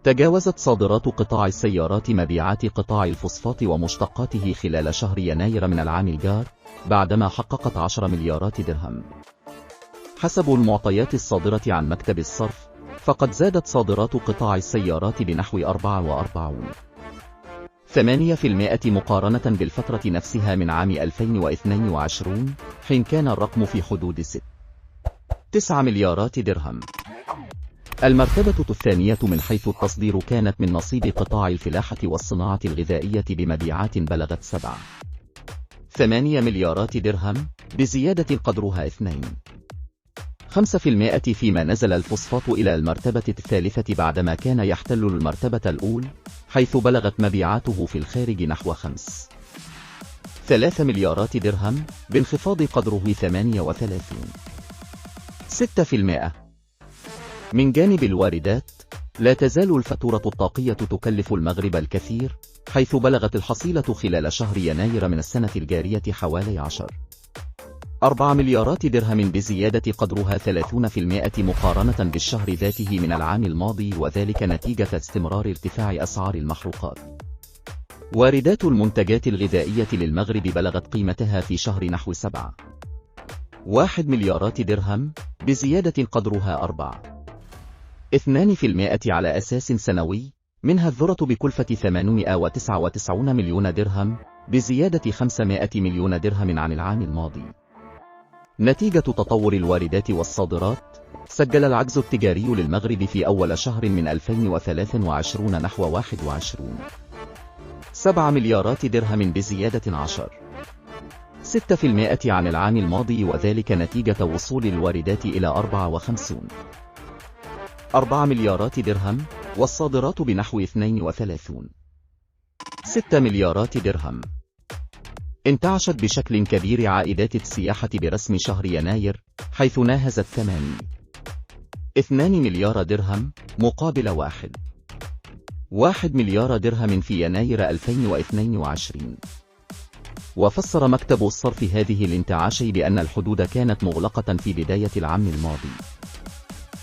تجاوزت صادرات قطاع السيارات مبيعات قطاع الفوسفات ومشتقاته خلال شهر يناير من العام الجار، بعدما حققت 10 مليارات درهم. حسب المعطيات الصادرة عن مكتب الصرف، فقد زادت صادرات قطاع السيارات بنحو 44.8% مقارنة بالفترة نفسها من عام 2022، حين كان الرقم في حدود 9 مليارات درهم. المرتبة الثانية من حيث التصدير كانت من نصيب قطاع الفلاحة والصناعة الغذائية بمبيعات بلغت 7.8 مليارات درهم، بزيادة قدرها 2.5%، فيما نزل الفوسفات إلى المرتبة الثالثة بعدما كان يحتل المرتبة الأولى، حيث بلغت مبيعاته في الخارج نحو 5.3 مليارات درهم، بانخفاض قدره 38.6%. من جانب الواردات، لا تزال الفاتورة الطاقية تكلف المغرب الكثير، حيث بلغت الحصيلة خلال شهر يناير من السنة الجارية حوالي 10.4 مليارات درهم، بزيادة قدرها 30% مقارنة بالشهر ذاته من العام الماضي، وذلك نتيجة استمرار ارتفاع أسعار المحروقات. واردات المنتجات الغذائية للمغرب بلغت قيمتها في شهر نحو 7.1 مليارات درهم، بزيادة قدرها 4.2% على أساس سنوي، منها الذرة بكلفة 899 مليون درهم، بزيادة 500 مليون درهم عن العام الماضي. نتيجة تطور الواردات والصادرات، سجل العجز التجاري للمغرب في أول شهر من 2023 نحو 21.7 مليارات درهم، بزيادة 10.6% عن العام الماضي، وذلك نتيجة وصول الواردات إلى 54 مليارات درهم، والصادرات بنحو 32.6 مليارات درهم. انتعشت بشكل كبير عائدات السياحة برسم شهر يناير، حيث ناهزت 8.2 مليار درهم مقابل 1.1 مليار درهم في يناير 2022. وفسر مكتب الصرف هذه الانتعاش بأن الحدود كانت مغلقة في بداية العام الماضي.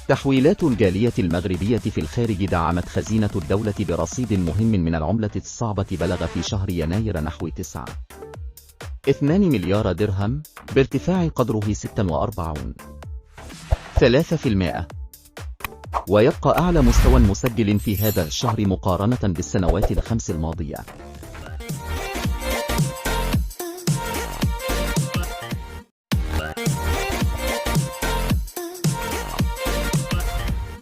تحويلات الجالية المغربية في الخارج دعمت خزينة الدولة برصيد مهم من العملة الصعبة بلغ في شهر يناير نحو 9.2 مليار درهم، بارتفاع قدره 46.3%، ويبقى أعلى مستوى مسجل في هذا الشهر مقارنة بالسنوات الخمس الماضية.